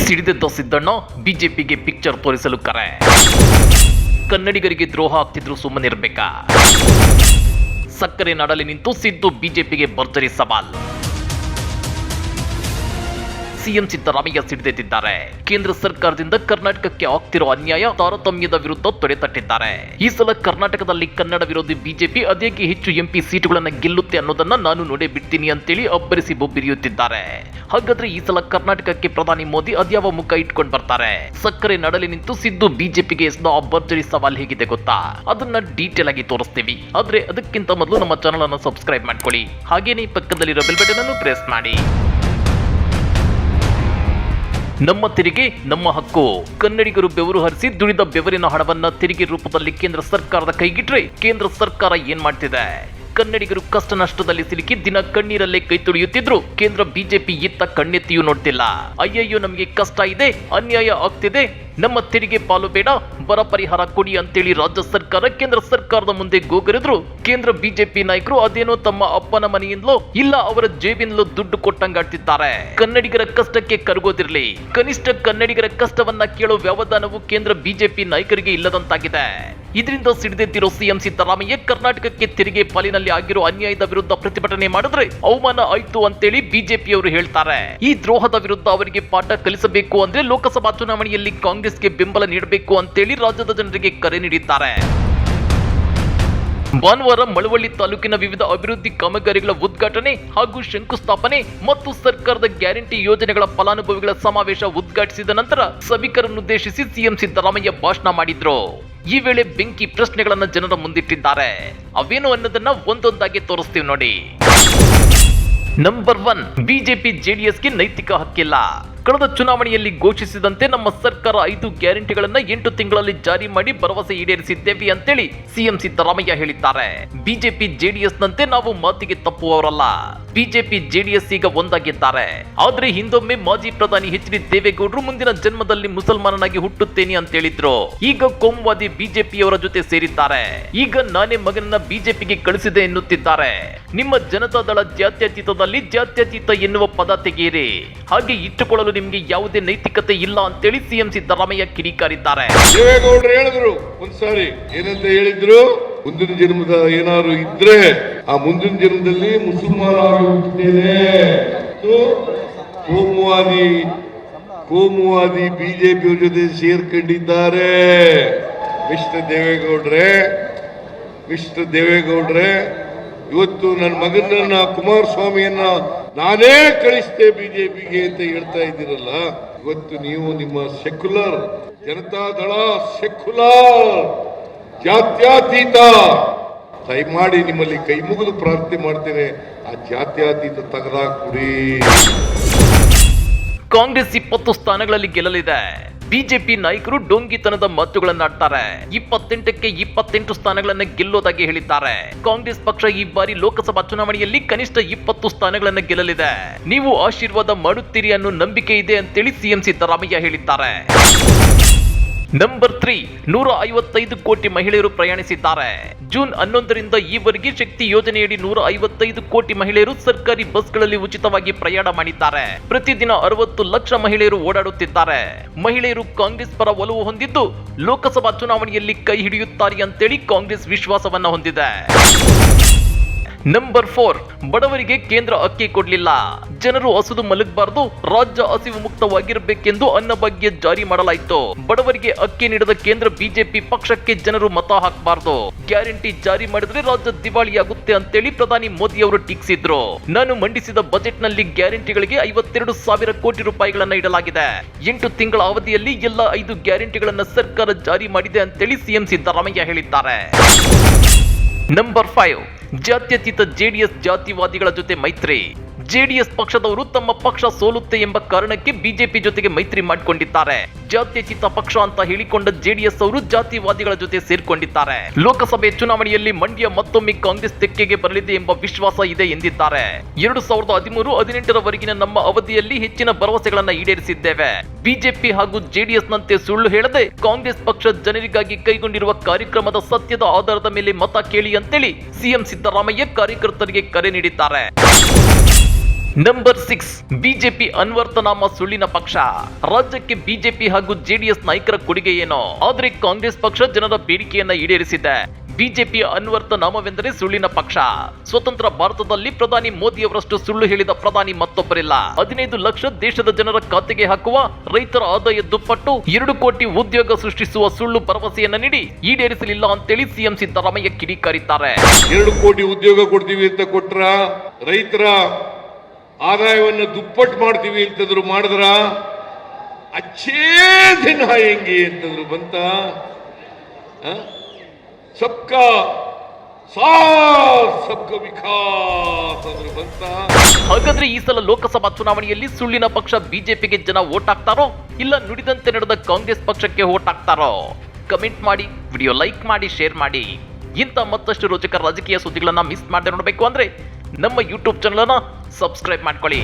ಸಿಡಿದೆದ್ದ ಸಿದ್ದಣ್ಣ ಬಿಜೆಪಿಗೆ ಪಿಕ್ಚರ್ ತೋರಿಸಲು ಕರೆ. ಕನ್ನಡಿಗರಿಗೆ ದ್ರೋಹ ಆಗ್ತಿದ್ರು ಸುಮ್ಮನಿರ್ಬೇಕಾ? ಸಕ್ಕರೆ ನಾಡಲ್ಲಿ ನಿಂತು ಸಿದ್ದು ಬಿಜೆಪಿಗೆ ಭರ್ಜರಿ ಸವಾಲ್. ಸಿಎಂ ಸಿದ್ದರಾಮಯ್ಯ ಸಿಡಿದೆದ್ದಿದ್ದಾರೆ. ಕೇಂದ್ರ ಸರ್ಕಾರದಿಂದ ಕರ್ನಾಟಕಕ್ಕೆ ಆಗ್ತಿರೋ ಅನ್ಯಾಯ ತಾರತಮ್ಯದ ವಿರುದ್ಧ ತೊಡೆತಟ್ಟಿದ್ದಾರೆ. ಈ ಸಲ ಕರ್ನಾಟಕದಲ್ಲಿ ಕನ್ನಡ ವಿರೋಧಿ ಬಿಜೆಪಿ ಅದೇಕೆ ಹೆಚ್ಚು ಎಂಪಿ ಸೀಟುಗಳನ್ನು ಗೆಲ್ಲುತ್ತೆ ಅನ್ನೋದನ್ನ ನಾನು ನೋಡೇ ಬಿಡ್ತೀನಿ ಅಂತೇಳಿ ಅಬ್ಬರಿಸಿ ಬೊಬ್ಬಿರಿಯುತ್ತಿದ್ದಾರೆ. ಹಾಗಾದ್ರೆ ಈ ಸಲ ಕರ್ನಾಟಕಕ್ಕೆ ಪ್ರಧಾನಿ ಮೋದಿ ಅದ್ಯಾವ ಮುಖ ಇಟ್ಕೊಂಡು ಬರ್ತಾರೆ? ಸಕ್ಕರೆ ನಡಲಿ ನಿಂತು ಸಿದ್ದು ಬಿಜೆಪಿಗೆ ಎಸೆದ ಭರ್ಜರಿ ಸವಾಲ್ ಹೇಗಿದೆ ಗೊತ್ತಾ? ಅದನ್ನ ಡೀಟೇಲ್ ಆಗಿ ತೋರಿಸ್ತೀವಿ. ಆದ್ರೆ ಅದಕ್ಕಿಂತ ಮೊದಲು ನಮ್ಮ ಚಾನಲ್ ಅನ್ನು ಸಬ್ಸ್ಕ್ರೈಬ್ ಮಾಡ್ಕೊಳ್ಳಿ. ಹಾಗೇನೇ ಪಕ್ಕದಲ್ಲಿರೋ ಬೆಲ್ ಬಟನ್ ಅನ್ನು ಪ್ರೆಸ್ ಮಾಡಿ. ನಮ್ಮ ತೆರಿಗೆ ನಮ್ಮ ಹಕ್ಕು. ಕನ್ನಡಿಗರು ಬೆವರು ಹರಿಸಿ ದುಡಿದ ಬೆವರಿನ ಹಣವನ್ನ ತೆರಿಗೆ ರೂಪದಲ್ಲಿ ಕೇಂದ್ರ ಸರ್ಕಾರದ ಕೈಗಿಟ್ರೆ ಕೇಂದ್ರ ಸರ್ಕಾರ ಏನ್ ಮಾಡ್ತಿದೆ? ಕನ್ನಡಿಗರು ಕಷ್ಟ ನಷ್ಟದಲ್ಲಿ ಸಿಲುಕಿ ದಿನ ಕಣ್ಣೀರಲ್ಲೇ ಕೈ ತುಳಿಯುತ್ತಿದ್ರು ಕೇಂದ್ರ ಬಿಜೆಪಿ ಇತ್ತ ಕಣ್ಣೆತ್ತಿಯೂ ನೋಡ್ತಿಲ್ಲ. ಅಯ್ಯಯ್ಯೋ ನಮಗೆ ಕಷ್ಟ ಇದೆ, ಅನ್ಯಾಯ ಆಗ್ತಿದೆ, ನಮ್ಮ ತೆರಿಗೆ ಪಾಲು ಬೇಡ, ಬರ ಪರಿಹಾರ ಕೊಡಿ ಅಂತೇಳಿ ರಾಜ್ಯ ಸರ್ಕಾರ ಕೇಂದ್ರ ಸರ್ಕಾರದ ಮುಂದೆ ಗೋಗರಿದ್ರು ಕೇಂದ್ರ ಬಿಜೆಪಿ ನಾಯಕರು ಅದೇನೋ ತಮ್ಮ ಅಪ್ಪನ ಮನೆಯಿಂದಲೋ ಇಲ್ಲ ಅವರ ಜೇಬಿನಲ್ಲೋ ದುಡ್ಡು ಕೊಟ್ಟಂಗಾಡ್ತಿದ್ದಾರೆ. ಕನ್ನಡಿಗರ ಕಷ್ಟಕ್ಕೆ ಕರಗೋದಿರ್ಲಿ, ಕನಿಷ್ಠ ಕನ್ನಡಿಗರ ಕಷ್ಟವನ್ನ ಕೇಳೋ ವ್ಯವಧಾನವು ಕೇಂದ್ರ ಬಿಜೆಪಿ ನಾಯಕರಿಗೆ ಇಲ್ಲದಂತಾಗಿದೆ. ಇದರಿಂದ ಸಿಡಿದೆದ್ದಿರೋ ಸಿಎಂ ಸಿದ್ದರಾಮಯ್ಯ ಕರ್ನಾಟಕಕ್ಕೆ ತೆರಿಗೆ ಪಾಲಿನಲ್ಲಿ ಆಗಿರೋ ಅನ್ಯಾಯದ ವಿರುದ್ಧ ಪ್ರತಿಭಟನೆ ಮಾಡಿದ್ರೆ ಅವಮಾನ ಆಯ್ತು ಅಂತೇಳಿ ಬಿಜೆಪಿಯವರು ಹೇಳ್ತಾರೆ. ಈ ದ್ರೋಹದ ವಿರುದ್ಧ ಅವರಿಗೆ ಪಾಠ ಕಲಿಸಬೇಕು ಅಂದ್ರೆ ಲೋಕಸಭಾ ಚುನಾವಣೆಯಲ್ಲಿ ಕಾಂಗ್ರೆಸ್ಗೆ ಬೆಂಬಲ ನೀಡಬೇಕು ಅಂತೇಳಿ ರಾಜ್ಯದ ಜನರಿಗೆ ಕರೆ ನೀಡಿದ್ದಾರೆ. ಭಾನುವಾರ ಮಳವಳ್ಳಿ ತಾಲೂಕಿನ ವಿವಿಧ ಅಭಿವೃದ್ಧಿ ಕಾಮಗಾರಿಗಳ ಉದ್ಘಾಟನೆ ಹಾಗೂ ಶಂಕುಸ್ಥಾಪನೆ ಮತ್ತು ಸರ್ಕಾರದ ಗ್ಯಾರಂಟಿ ಯೋಜನೆಗಳ ಫಲಾನುಭವಿಗಳ ಸಮಾವೇಶ ಉದ್ಘಾಟಿಸಿದ ನಂತರ ಸಭಿಕರನ್ನುದ್ದೇಶಿಸಿ ಸಿಎಂ ಸಿದ್ದರಾಮಯ್ಯ ಭಾಷಣ ಮಾಡಿದ್ರು. ಈ ವೇಳೆ ಬೆಂಕಿ ಪ್ರಶ್ನೆಗಳನ್ನ ಜನರ ಮುಂದಿಟ್ಟಿದ್ದಾರೆ. ಅವೇನು ಅನ್ನೋದನ್ನ ಒಂದೊಂದಾಗಿ ತೋರಿಸ್ತೀವಿ ನೋಡಿ. ನಂಬರ್ 1, ಬಿಜೆಪಿ ಜೆಡಿಎಸ್ಗೆ ನೈತಿಕ ಹಕ್ಕಿಲ್ಲ. ಕಳೆದ ಚುನಾವಣೆಯಲ್ಲಿ ಘೋಷಿಸಿದಂತೆ ನಮ್ಮ ಸರ್ಕಾರ 5 ಗ್ಯಾರಂಟಿಗಳನ್ನ 8 ತಿಂಗಳಲ್ಲಿ ಜಾರಿ ಮಾಡಿ ಭರವಸೆ ಈಡೇರಿಸಿದ್ದೇವೆ ಅಂತೇಳಿ ಸಿಎಂ ಸಿದ್ದರಾಮಯ್ಯ ಹೇಳಿದ್ದಾರೆ. ಬಿಜೆಪಿ ಜೆಡಿಎಸ್ ನಂತೆ ನಾವು ಮಾತಿಗೆ ತಪ್ಪುವವರಲ್ಲ. ಬಿಜೆಪಿ ಜೆಡಿಎಸ್ ಈಗ ಒಂದಾಗಿದ್ದಾರೆ. ಆದ್ರೆ ಹಿಂದೊಮ್ಮೆ ಮಾಜಿ ಪ್ರಧಾನಿ ಎಚ್ ಡಿ ದೇವೇಗೌಡರು ಮುಂದಿನ ಜನ್ಮದಲ್ಲಿ ಮುಸಲ್ಮಾನನಾಗಿ ಹುಟ್ಟುತ್ತೇನೆ ಅಂತ ಹೇಳಿದ್ರು. ಈಗ ಕೋಮುವಾದಿ ಬಿಜೆಪಿಯವರ ಜೊತೆ ಸೇರಿದ್ದಾರೆ. ಈಗ ನಾನೇ ಮಗನನ್ನ ಬಿಜೆಪಿಗೆ ಕಳಿಸಿದೆ ಎನ್ನುತ್ತಿದ್ದಾರೆ. ನಿಮ್ಮ ಜನತಾದಳ ಜಾತ್ಯತೀತದಲ್ಲಿ ಜಾತ್ಯತೀತ ಎನ್ನುವ ಪದ ತೆಗೆಯಿರಿ, ಹಾಗೆ ಇಟ್ಟುಕೊಳ್ಳಲು ನಿಮ್ಗೆ ಯಾವುದೇ ನೈತಿಕತೆ ಇಲ್ಲ ಅಂತೇಳಿ ಸಿಎಂ ಸಿದ್ದರಾಮಯ್ಯ ಕಿಡಿಕಾರಿದ್ದಾರೆ. ದೇವೇಗೌಡರು ಹೇಳಿದ್ರು ಒಂದ್ಸಾರಿ, ಏನಂತ ಹೇಳಿದ್ರು? ಮುಂದಿನ ಜನ್ಮದ ಏನಾದ್ರು ಇದ್ರೆ ಆ ಮುಂದಿನ ಜನ್ಮದಲ್ಲಿ ಮುಸಲ್ಮಾನಾಗಿ ಹುಟ್ಟುತ್ತೇನೆ. ಕೋಮುವಾದಿ ಬಿಜೆಪಿ ಜೊತೆ ಸೇರ್ಕೊಂಡಿದ್ದಾರೆ. ಮಿಸ್ಟರ್ ದೇವೇಗೌಡ್ರೆ, ಇವತ್ತು ನನ್ನ ಮಗನನ್ನ ಕುಮಾರಸ್ವಾಮಿಯನ್ನ ನಾನೇ ಕಳಿಸ್ತೆ ಬಿಜೆಪಿಗೆ ಅಂತ ಹೇಳ್ತಾ ಇದ್ದೀರಲ್ಲ. ಇವತ್ತು ನೀವು ನಿಮ್ಮ ಸೆಕ್ಯುಲರ್ ಜನತಾದಳ ಜಾತ್ಯತೀತ ದಯಮಾಡಿ ನಿಮ್ಮಲ್ಲಿ ಕೈ ಮುಗಿದು ಪ್ರಾರ್ಥನೆ ಮಾಡ್ತೇನೆ, ಆ ಜಾತ್ಯತೀತ ತೆಗೆದಾಕ್ಬಿಡಿ. ಕಾಂಗ್ರೆಸ್ 20 ಸ್ಥಾನಗಳಲ್ಲಿ ಗೆಲ್ಲಲಿದೆ. ಬಿಜೆಪಿ ನಾಯಕರು ಡೋಂಗಿತನದ ಮಾತುಗಳನ್ನಾಡ್ತಾರೆ. 28ಕ್ಕೆ 28 ಸ್ಥಾನಗಳನ್ನ ಗೆಲ್ಲೋದಾಗಿ ಹೇಳಿದ್ದಾರೆ. ಕಾಂಗ್ರೆಸ್ ಪಕ್ಷ ಈ ಬಾರಿ ಲೋಕಸಭಾ ಚುನಾವಣೆಯಲ್ಲಿ ಕನಿಷ್ಠ 20 ಸ್ಥಾನಗಳನ್ನ ಗೆಲ್ಲಲಿದೆ. ನೀವು ಆಶೀರ್ವಾದ ಮಾಡುತ್ತೀರಿ ಅನ್ನೋ ನಂಬಿಕೆ ಇದೆ ಅಂತೇಳಿ ಸಿಎಂ ಸಿದ್ದರಾಮಯ್ಯ ಹೇಳಿದ್ದಾರೆ. ನಂಬರ್ 3, 155 ಕೋಟಿ ಮಹಿಳೆಯರು ಪ್ರಯಾಣಿಸಿದ್ದಾರೆ. ಜೂನ್ 11ರಿಂದ ಈವರೆಗೆ ಶಕ್ತಿ ಯೋಜನೆಯಡಿ 155 ಕೋಟಿ ಮಹಿಳೆಯರು ಸರ್ಕಾರಿ ಬಸ್ಗಳಲ್ಲಿ ಉಚಿತವಾಗಿ ಪ್ರಯಾಣ ಮಾಡಿದ್ದಾರೆ. ಪ್ರತಿದಿನ 60 ಲಕ್ಷ ಮಹಿಳೆಯರು ಓಡಾಡುತ್ತಿದ್ದಾರೆ. ಮಹಿಳೆಯರು ಕಾಂಗ್ರೆಸ್ ಪರ ಒಲವು ಹೊಂದಿದ್ದು ಲೋಕಸಭಾ ಚುನಾವಣೆಯಲ್ಲಿ ಕೈ ಹಿಡಿಯುತ್ತಾರೆ ಅಂತೇಳಿ ಕಾಂಗ್ರೆಸ್ ವಿಶ್ವಾಸವನ್ನ ಹೊಂದಿದೆ. ನಂಬರ್ 4, ಬಡವರಿಗೆ ಕೇಂದ್ರ ಅಕ್ಕಿ ಕೊಡ್ಲಿಲ್ಲ. ಜನರು ಹಸಿದು ಮಲಗಬಾರದು, ರಾಜ್ಯ ಹಸಿವು ಮುಕ್ತವಾಗಿರಬೇಕೆಂದು ಅನ್ನಭಾಗ್ಯ ಜಾರಿ ಮಾಡಲಾಯಿತು. ಬಡವರಿಗೆ ಅಕ್ಕಿ ನೀಡದ ಕೇಂದ್ರ ಬಿಜೆಪಿ ಪಕ್ಷಕ್ಕೆ ಜನರು ಮತ ಹಾಕಬಾರದು. ಗ್ಯಾರಂಟಿ ಜಾರಿ ಮಾಡಿದ್ರೆ ರಾಜ್ಯ ದಿವಾಳಿಯಾಗುತ್ತೆ ಅಂತೇಳಿ ಪ್ರಧಾನಿ ಮೋದಿ ಅವರು ಟೀಕಿಸಿದ್ರು. ನಾನು ಮಂಡಿಸಿದ ಬಜೆಟ್ ನಲ್ಲಿ ಗ್ಯಾರಂಟಿಗಳಿಗೆ 52,000 ಕೋಟಿ ರೂಪಾಯಿಗಳನ್ನ ಇಡಲಾಗಿದೆ. 8 ತಿಂಗಳ ಅವಧಿಯಲ್ಲಿ ಎಲ್ಲ 5 ಗ್ಯಾರಂಟಿಗಳನ್ನ ಸರ್ಕಾರ ಜಾರಿ ಮಾಡಿದೆ ಅಂತೇಳಿ ಸಿಎಂ ಸಿದ್ದರಾಮಯ್ಯ ಹೇಳಿದ್ದಾರೆ. ನಂಬರ್ 5, ಜಾತ್ಯತೀತ ಜೆಡಿಎಸ್ ಜಾತಿವಾದಿಗಳ ಜೊತೆ ಮೈತ್ರಿ. ಜೆಡಿಎಸ್ ಪಕ್ಷದವರು ತಮ್ಮ ಪಕ್ಷ ಸೋಲುತ್ತೆ ಎಂಬ ಕಾರಣಕ್ಕೆ ಬಿಜೆಪಿ ಜೊತೆಗೆ ಮೈತ್ರಿ ಮಾಡಿಕೊಂಡಿದ್ದಾರೆ. ಜಾತ್ಯತೀತ ಪಕ್ಷ ಅಂತ ಹೇಳಿಕೊಂಡ ಜೆಡಿಎಸ್ ಅವರು ಜಾತಿವಾದಿಗಳ ಜೊತೆ ಸೇರ್ಕೊಂಡಿದ್ದಾರೆ. ಲೋಕಸಭೆ ಚುನಾವಣೆಯಲ್ಲಿ ಮಂಡ್ಯ ಮತ್ತೊಮ್ಮೆ ಕಾಂಗ್ರೆಸ್ ತೆಕ್ಕೆಗೆ ಬರಲಿದೆ ಎಂಬ ವಿಶ್ವಾಸ ಇದೆ ಎಂದಿದ್ದಾರೆ. 2013-18 ನಮ್ಮ ಅವಧಿಯಲ್ಲಿ ಹೆಚ್ಚಿನ ಭರವಸೆಗಳನ್ನ ಈಡೇರಿಸಿದ್ದೇವೆ. ಬಿಜೆಪಿ ಹಾಗೂ ಜೆಡಿಎಸ್ ನಂತೆ ಸುಳ್ಳು ಹೇಳದೆ ಕಾಂಗ್ರೆಸ್ ಪಕ್ಷ ಜನರಿಗಾಗಿ ಕೈಗೊಂಡಿರುವ ಕಾರ್ಯಕ್ರಮದ ಸತ್ಯದ ಆಧಾರದ ಮೇಲೆ ಮತ ಕೇಳಿ ಅಂತೇಳಿ ಸಿಎಂ ಸಿದ್ದರಾಮಯ್ಯ ಕಾರ್ಯಕರ್ತರಿಗೆ ಕರೆ ನೀಡಿದ್ದಾರೆ. ನಂಬರ್ 6 ಬಿಜೆಪಿ ಅನ್ವರ್ಥನಾಮ ಸುಳ್ಳಿನ ಪಕ್ಷ. ರಾಜ್ಯಕ್ಕೆ ಬಿಜೆಪಿ ಹಾಗೂ ಜೆಡಿಎಸ್ ನಾಯಕರ ಕೊಡುಗೆ ಏನೋ, ಆದ್ರೆ ಕಾಂಗ್ರೆಸ್ ಪಕ್ಷ ಜನರ ಬೇಡಿಕೆಯನ್ನ ಈಡೇರಿಸಿದೆ. ಬಿಜೆಪಿಯ ಅನ್ವರ್ಥ ನಾಮವೆಂದರೆ ಸುಳ್ಳಿನ ಪಕ್ಷ. ಸ್ವತಂತ್ರ ಭಾರತದಲ್ಲಿ ಪ್ರಧಾನಿ ಮೋದಿಯವರಷ್ಟು ಸುಳ್ಳು ಹೇಳಿದ ಪ್ರಧಾನಿ ಮತ್ತೊಬ್ಬರಿಲ್ಲ. 15 ಲಕ್ಷ ದೇಶದ ಜನರ ಖಾತೆಗೆ ಹಾಕುವ, ರೈತರ ಆದಾಯ ದುಪ್ಪಟ್ಟು, 2 ಕೋಟಿ ಉದ್ಯೋಗ ಸೃಷ್ಟಿಸುವ ಸುಳ್ಳು ಭರವಸೆಯನ್ನ ನೀಡಿ ಈಡೇರಿಸಲಿಲ್ಲ ಅಂತೇಳಿ ಸಿಎಂ ಸಿದ್ದರಾಮಯ್ಯ ಕಿಡಿಕಾರಿದ್ದಾರೆ. 2 ಕೋಟಿ ಉದ್ಯೋಗ ಕೊಡ್ತೀವಿ ಅಂತ ಕೊಟ್ರ, ರೈತರ ಆದಾಯವನ್ನು ದುಪ್ಪಟ್ಟು ಮಾಡ್ತೀವಿ ಅಂತಂದ್ರು ಮಾಡಿದ್ರ, ಅಚ್ಚೇ ದಿನ ಹೆಂಗೆ ಅಂತಂದ್ರು ಬಂತ. ಸಬ್ಕಾ ಸಾಥ್ ಸಬ್ಕಾ ವಿಕಾಸ್ ಅಂದ್ರು ಬಂತ. ಹಾಗಾದ್ರೆ ಈ ಸಲ ಲೋಕಸಭಾ ಚುನಾವಣೆಯಲ್ಲಿ ಸುಳ್ಳಿನ ಪಕ್ಷ ಬಿಜೆಪಿಗೆ ಜನ ವೋಟ್ ಹಾಕ್ತಾರೋ, ಇಲ್ಲ ನುಡಿದಂತೆ ನಡೆದ ಕಾಂಗ್ರೆಸ್ ಪಕ್ಷಕ್ಕೆ ವೋಟ್ ಹಾಕ್ತಾರೋ? ಕಮೆಂಟ್ ಮಾಡಿ, ವಿಡಿಯೋ ಲೈಕ್ ಮಾಡಿ, ಶೇರ್ ಮಾಡಿ. ಇಂಥ ಮತ್ತಷ್ಟು ರೋಚಕ ರಾಜಕೀಯ ಸುದ್ದಿಗಳನ್ನ ಮಿಸ್ ಮಾಡದೆ ನೋಡಬೇಕು ಅಂದ್ರೆ ನಮ್ಮ ಯೂಟ್ಯೂಬ್ ಚಾನಲ್ ಅನ್ನ ಸಬ್ಸ್ಕ್ರೈಬ್ ಮಾಡ್ಕೊಳ್ಳಿ.